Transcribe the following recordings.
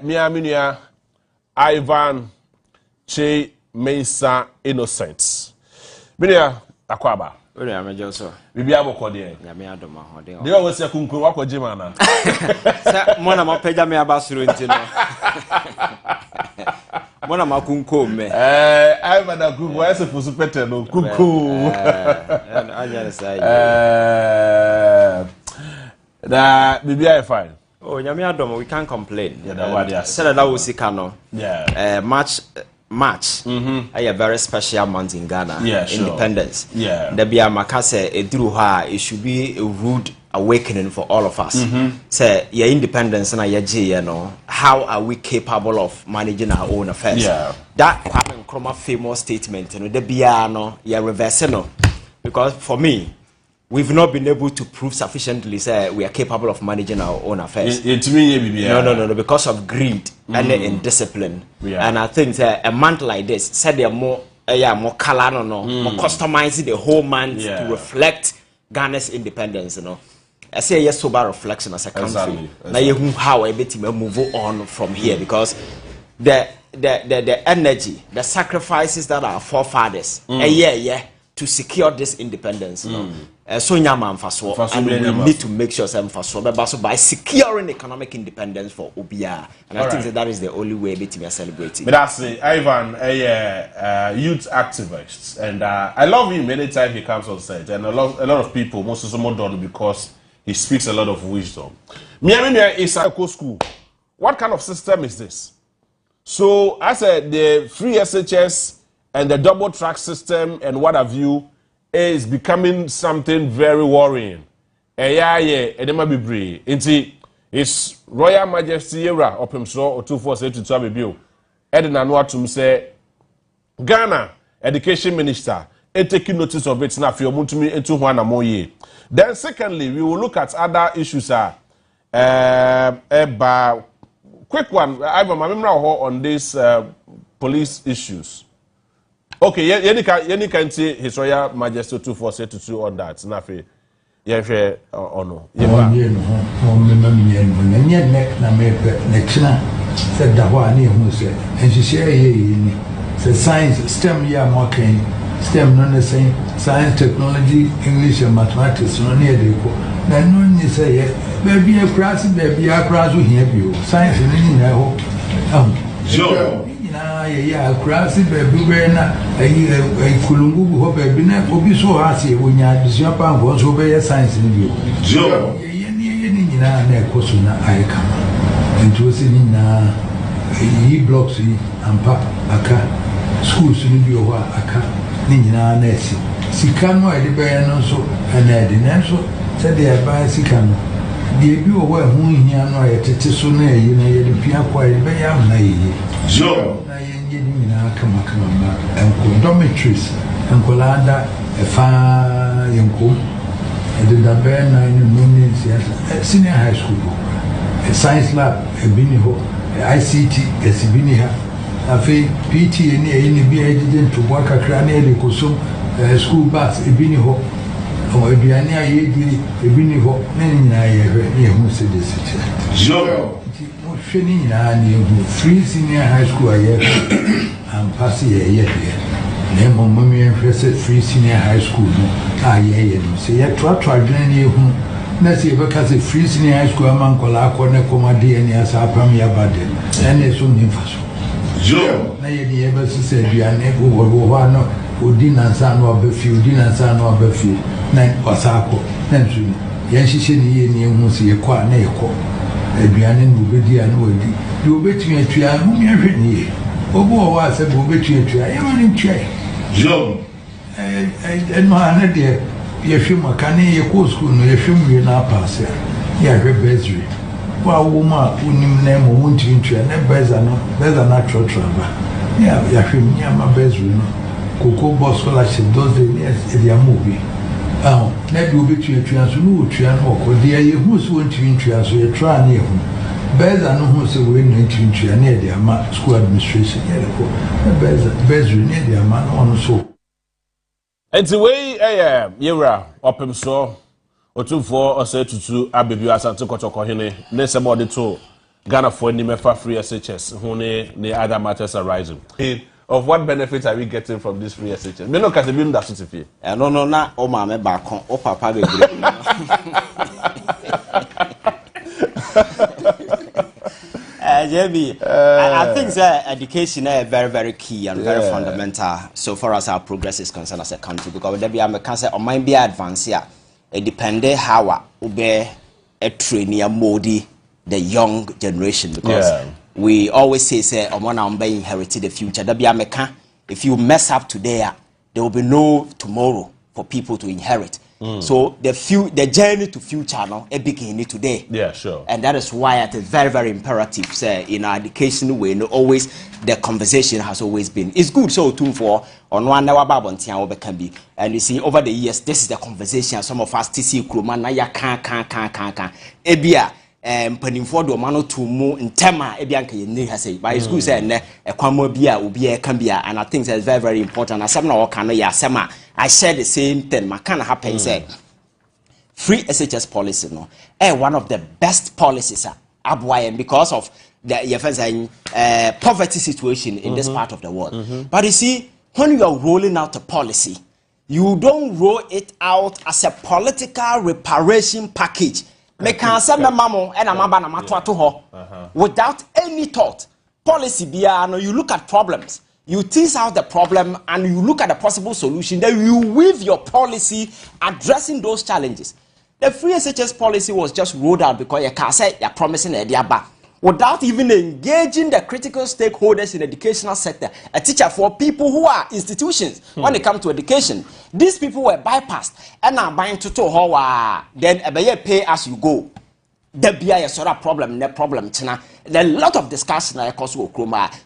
Miaminia Ivan Kyei Mensa Innocent. Minia Akwaba. Where am I just so? Bibi abokode. Nyame adoma hode. Dey always say kunkuru wakoje mana. Sa mo na mapeja me abasuro ntino. Mo na makunko me. Ivan akubu why say for supete no kunku. Anya say. Da bibi I fine. Oh, nyame adoma, we can't complain. Yeah, that what said that was no. Yeah. March. A very special month in Ghana. Yeah, sure. Independence. Yeah. There be a makase it should be a rude awakening for all of us. Say your independence and your you know, how are we capable of managing our own affairs? Yeah. That Kwame Nkrumah famous statement, you know, there be a no, you reverse no. Because for me, we've not been able to prove sufficiently say we are capable of managing our own affairs. No, because of greed and indiscipline. Yeah. And I think a month like this, said they're more color, more customizing the whole month to reflect Ghana's independence, you know. I say yes, sober reflection as a country. Exactly. Now you how a bit move on from here because the energy, the sacrifices that our forefathers, to secure this independence, you know. So and we need to make sure by securing economic independence for Obia, and I think that is the only way we are celebrating. But that's Ivan, a youth activist, and I love him anytime he comes on stage, and a lot of people, most of them don't because he speaks a lot of wisdom. Miami is a school. What kind of system is this? So I said the free SHS and the double track system and what have you is becoming something very worrying. It's Royal Majesty era Otumfo Osei Tutu Edna Nuatum say Ghana Education Minister taking notice of it now for Muntumi into one more year. Then secondly, we will look at other issues quick one, Ivan, my memory on this police issues. Okay, you can see His Royal Majesty Otumfo Osei Tutu on that. Nafi, yeah, or no. Said the one who said, and she said, science, STEM, STEM, non the same, science, technology, English, and mathematics, no near the equal. Then no, you say, baby, a class, baby, a class will hear you. Science, and I hope. Sure. Yeah, crazy baby, a Kulungu, hope a binner, will be so happy when you are the Japan was over science in you. Joe, Kosuna, I come. And to us in E blocks and Pap, Aka, schools in Dio, Aka, Nina Nessie. Sicano, I debate also, and I didn't so, said they are by Sicano. The view of where Moon here, no, at Tessone, you know, the Pia quite by Yamna. Joe. And dormitories and Colada, a fire young cook, and the Daber 9 minutes, senior high school, a science lab, a biniho, a ICT, a Sibinia, a PT, and any be agent to work a crane, the Kusum, a school bus, a biniho, or a Biania, a biniho, many who said this. Joe. Free senior high school and pass a year here. Name on mommy and free senior high school. Say, I try to let's see because a free senior high school among Colacona, Comadi, and Yasapamia Bade, and it's soon in fashion. Joe, Nayadi ever said, you are never who didn't answer no befu, didn't answer no befu, nine Osako, then soon. Yes, she said, you must see a quite near. Adrian will be dear and would you bet me a tree? Whom you have written here. Oh, I said, will bet you a tree. I am in tray. Joe, and my idea, you film a canny, your course school, no, you film you now pass here. Yeah, her bezery. Well, woman, who name or won't you intro, and there's a natural travel. Yeah, you film near my bezery. Cocoa boss scholarship those days, in their movie. Oh, never will be to a transfer, or dear, you who's want to interest you try near whom. Bears are no who's a way to interest near their school administration. Bears near their man on so. And the way Yera, Opem so, Otumfo Osei Tutu, Abibu Asante Kotokohine, Nesamo de Two, Ghana for Nimefa free SHS, who ne other matters arising. Of what benefits are we getting from this free SHS? Me no kase bim da so tifi. No na o ma me ba kon o papa be gre. JB, I think that education is very, very key and very fundamental so far as our progress is concerned as a country. Because there be a cancer or might be advanced here. It depends how we train moldy the young generation. Because we always say, "I'm gonna inherit the future." There be a mecha. If you mess up today, there will be no tomorrow for people to inherit. So the journey to future now is beginning today. Yeah, sure. And that is why it is very, very imperative. Say in our education way, always the conversation has always been. It's good. So Otumfo on one hour can be. And you see over the years, this is the conversation. Some of us TC Kruma na ya can. Ebia Penifo do mano to mu in tema ebianka ye has say. But it's good say ne ekwamo bia obi can be. And I think that's very, very important. As some now can ya sema. I said the same thing. My kind of happen say free SHS policy no. One of the best policies because of the poverty situation in this part of the world. But you see, when you are rolling out a policy, you don't roll it out as a political reparation package. Without any thought. Policy you look at problems. You tease out the problem and you look at the possible solution. Then you weave your policy addressing those challenges. The free SHS policy was just rolled out because you can't say you're promising a diaba without even engaging the critical stakeholders in the educational sector. A teacher for people who are institutions when it comes to education. These people were bypassed and are buying to how then pay as you go. There be a sort of problem, no problem. There are a lot of discussion.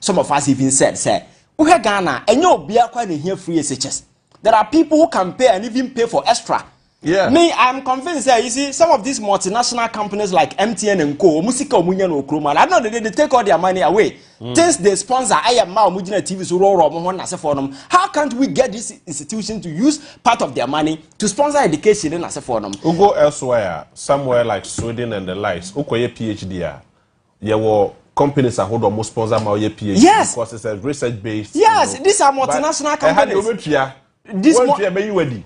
Some of us even said, Ghana, and you'll be quite here free SHS. There are people who can pay and even pay for extra. Yeah. Me, I'm convinced that you see some of these multinational companies like MTN and Co, Musika Munyan Okroma, I know that they take all their money away. Since they sponsor I am now Mujina TV so for them. How can't we get this institution to use part of their money to sponsor education in as a for them? We go elsewhere, somewhere like Sweden and the likes. Ukoye PhD. Yeah, well. Companies are hold almost sponsor my PhD because it's a research based. Yes, these are multinational companies.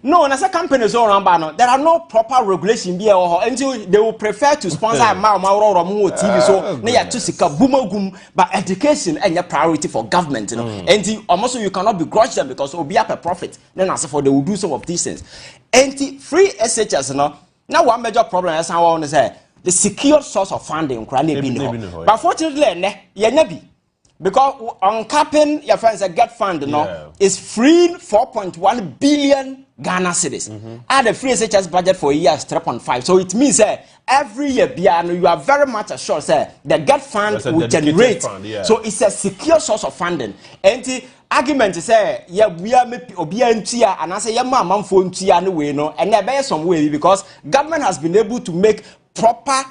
No, and as a company so around there are no proper regulation here until they will prefer to sponsor TV so near to sika boomagum, but education and your priority for government, you know. And also you cannot begrudge them because it will be up a profit. Then as for they will do some of these things. And free SHS, you know. Now one major problem is how I want to say. The secure source of funding, but fortunately, because uncapping your friends get fund is free 4.1 billion Ghana cedis. And the free SHS budget for a year is 3.5. So it means every year you are very much assured the get fund will generate. Fund, So it's a secure source of funding. And the argument is we are maybe obia and I say mama phone way no, and there some way because government has been able to make proper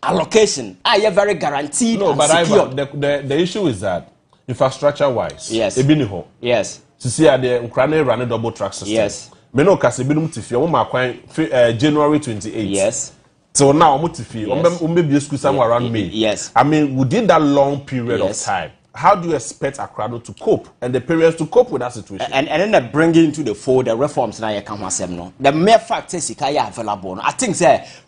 allocation. I am very guaranteed. No, and but secure. The issue is that infrastructure wise, yes, yes. To see the Ukraine running double track system. Yes. Me no kasi binum tifi. January 28. Yes. So now tifi. Maybe school somewhere around May. Yes. I mean, within that long period of time, how do you expect Accra to cope and the parents to cope with that situation? And then they bring into the fold the reforms now you can no. The mere fact is Kyei available. I think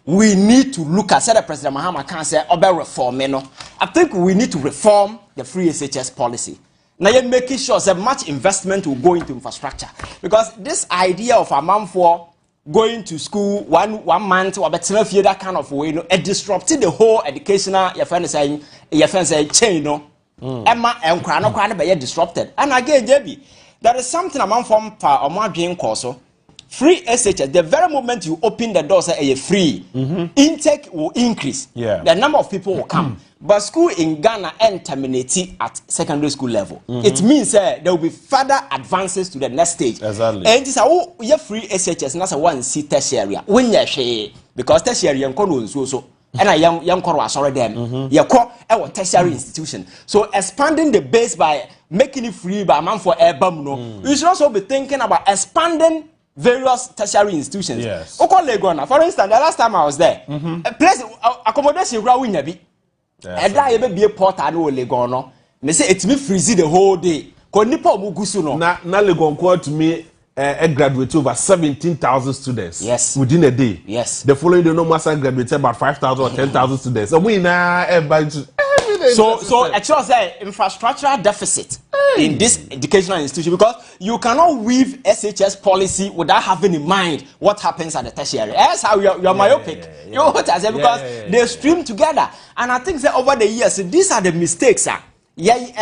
we need to look at the President Mahama can say about reform. I think we need to reform the free SHS policy. Now you're making sure that much investment will go into infrastructure because this idea of a man for going to school one month or that kind of way, it disrupted the whole educational chain. Emma and Krano be disrupted. And again, JB, there is something among from being also. Free SHS, the very moment you open the doors free, intake will increase. Yeah. The number of people will come. But school in Ghana and terminate at secondary school level. It means there will be further advances to the next stage. Exactly. And this is free SHS, and that's a one see tertiary. When you share, because tertiary and so. And I young Korwa sorry them. You call our tertiary institution. So expanding the base by making it free by man for airborne. No, you should also be thinking about expanding various tertiary institutions. Yes. For instance, the last time I was there, a place accommodation Eda ye be portal no Legon no. Me say it me freeze the whole day. Ko nipa omugusu no. Na Legon called to me graduate over 17,000 students. Yes. Within a day. Yes. The following day, no master graduated about 5,000 or 10,000 students. So we now everybody. So actually say infrastructural deficit in this educational institution because you cannot weave SHS policy without having in mind what happens at the tertiary. That's how you're myopic. You know what I say? Because they stream together. And I think that over the years, these are the mistakes. If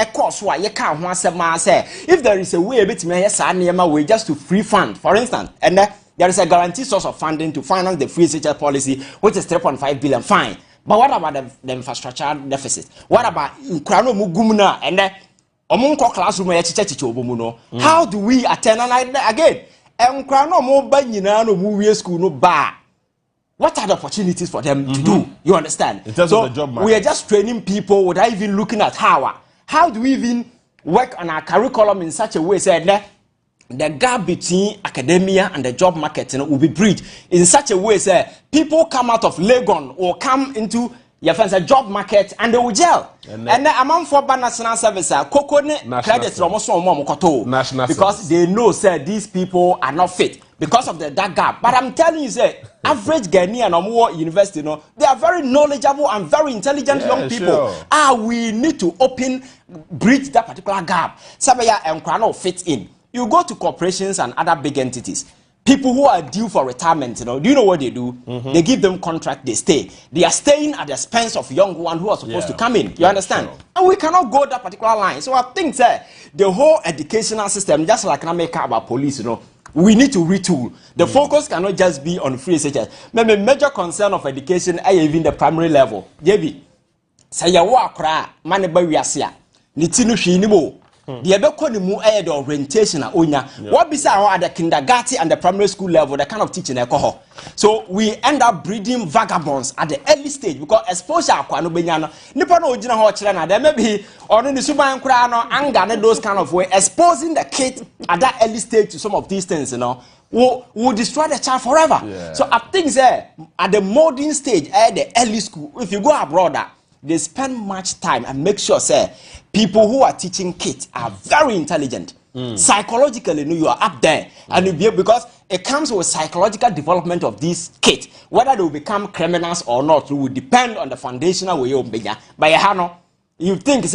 there is a way we just to free fund, for instance, and there is a guaranteed source of funding to finance the free SHS policy, which is 3.5 billion, fine. But what about the infrastructure deficit? What about Ukraino Mugumuna and Omunko classroom? How do we attend? And again, Ukraino Mobanino movie school no bar. What are the opportunities for them to do? You understand? In terms of the job market. We are just training people without even looking at how do we even work on our curriculum in such a way that the gap between academia and the job market will be bridged in such a way that people come out of Legon or come into your friends a job market and they will gel. And then among for national service, credits because they know these people are not fit because of that gap. But I'm telling you, average Ghanaian or more university, they are very knowledgeable and very intelligent young people. Sure. We need to bridge that particular gap. Sabaya and Krano fit in. You go to corporations and other big entities. People who are due for retirement, do you know what they do? They give them contract, they stay. They are staying at the expense of young ones who are supposed to come in. You understand? Sure. And we cannot go that particular line. So I think the whole educational system, just like I make about police, we need to retool. The focus cannot just be on free SHS. Maybe major concern of education is even the primary level. JB, say ya wakra mane ba wiase a ne ti no hwe ni mo. The the orientation what beside at the kindergarten and the primary school level, the kind of teaching alcohol. So we end up breeding vagabonds at the early stage because exposure no benyano. Nipa no ojina ho chire there may be or in the suban kura no anger those kind of way exposing the kid at that early stage to some of these things, will destroy the child forever. Yeah. So I think at the modern stage at the early school, if you go abroad, they spend much time and make sure people who are teaching kids are very intelligent. Psychologically, you are up there, and you'll be able, because it comes with psychological development of these kids. Whether they will become criminals or not, it will depend on the foundational way you begin. But you think we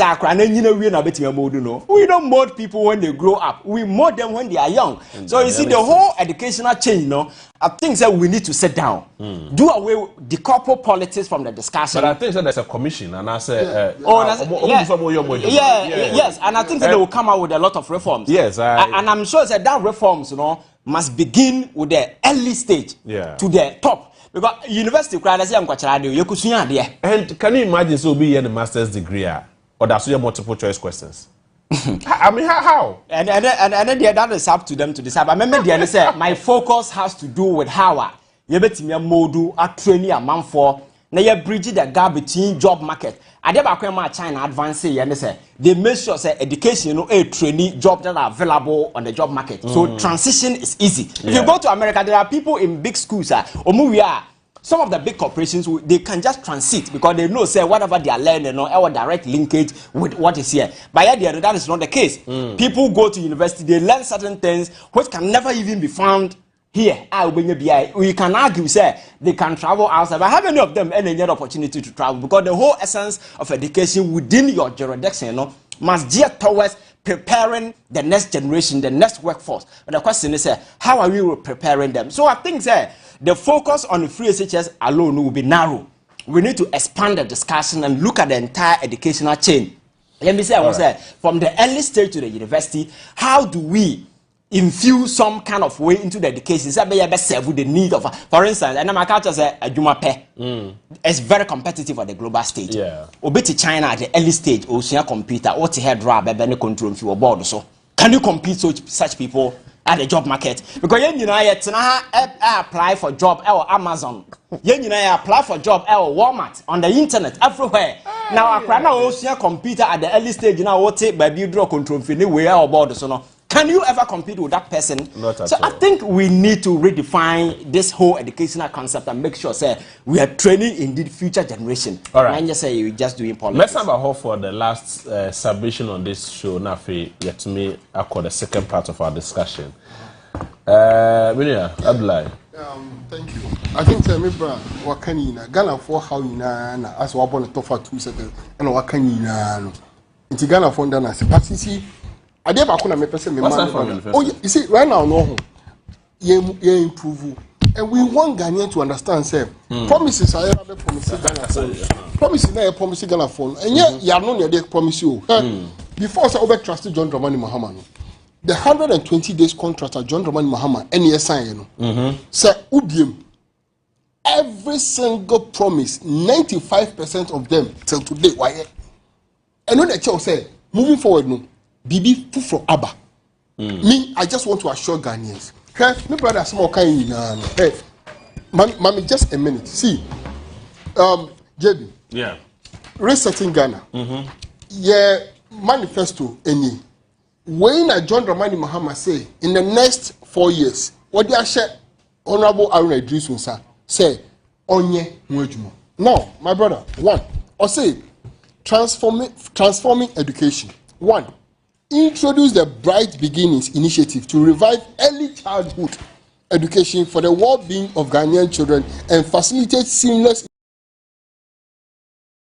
don't mold people when they grow up. We mold them when they are young. So you see the whole educational change, I think that we need to sit down, do away with decouple politics from the discussion. But I think that there's a commission, and I say, yes, and I think that they will come out with a lot of reforms. Yes, and I'm sure that reforms, must begin with the early stage to the top. Because university and can you imagine so be in the master's degree or that's your multiple choice questions? I mean how? And then that is up to them to decide. I remember they say my focus has to do with how you bet me a modu a training a man for now you bridge the gap between job market. I never come China advance and say they make sure say education a trainee job that are available on the job market. So transition is easy. If you go to America, there are people in big schools some of the big corporations, they can just transit because they know whatever they are learning our direct linkage with what is here. But yet that is not the case. People go to university, they learn certain things which can never even be found here. We can argue they can travel outside, but how many of them any opportunity to travel? Because the whole essence of education within your jurisdiction must gear towards preparing the next generation, the next workforce. But the question is how are we preparing them? So I think the focus on the free SHS alone will be narrow. We need to expand the discussion and look at the entire educational chain. Let me say, from the early stage to the university, how do we infuse some kind of way into the education? With the need of, for instance, and my culture it's very competitive at the global stage. Obeti China at the early stage, ocean computer, what head rab, control if you board so. Can you compete such people at the job market? Because apply for job at Amazon. Apply for job at Walmart on the internet everywhere. Now I ocean computer at the early stage what baby draw control anywhere or board so Can you ever compete with that person? Not at so all. I think we need to redefine this whole educational concept and make sure, say, we are training indeed future generation. All right. And just say you're just doing politics. Let's have a hope for the last submission on this show. Now, yet me, I call the second part of our discussion. Minia, Abdullah. Thank you. I think me bra wakanina Ghana for how na as we born to for 2 seconds and wakanina no. Inti Ghana for ndana se but see I dey back na me person me man. Oh you see right now no you improve and we want Ghanaians to understand say promises are ever promises Ghana for. Promises na promise Ghana for and yet you are not dey promise you. Before say over trust John Dramani Mahama no. The 120 days contract at John Dramani Mahama any sign say ubiem every single promise 95% of them till today why and when the child say moving forward no bibi from Abba me I just want to assure Ghanaians hey me brother small kind hey mommy just a minute see JB Yeah. resetting Ghana yeah manifesto any when John Dramani Mahama say in the next 4 years, what they share Honorable Aaron Idris Unsa say onye mwejumo. Now, my brother, one, or say transforming education. One, introduce the Bright Beginnings initiative to revive early childhood education for the well-being of Ghanaian children and facilitate seamless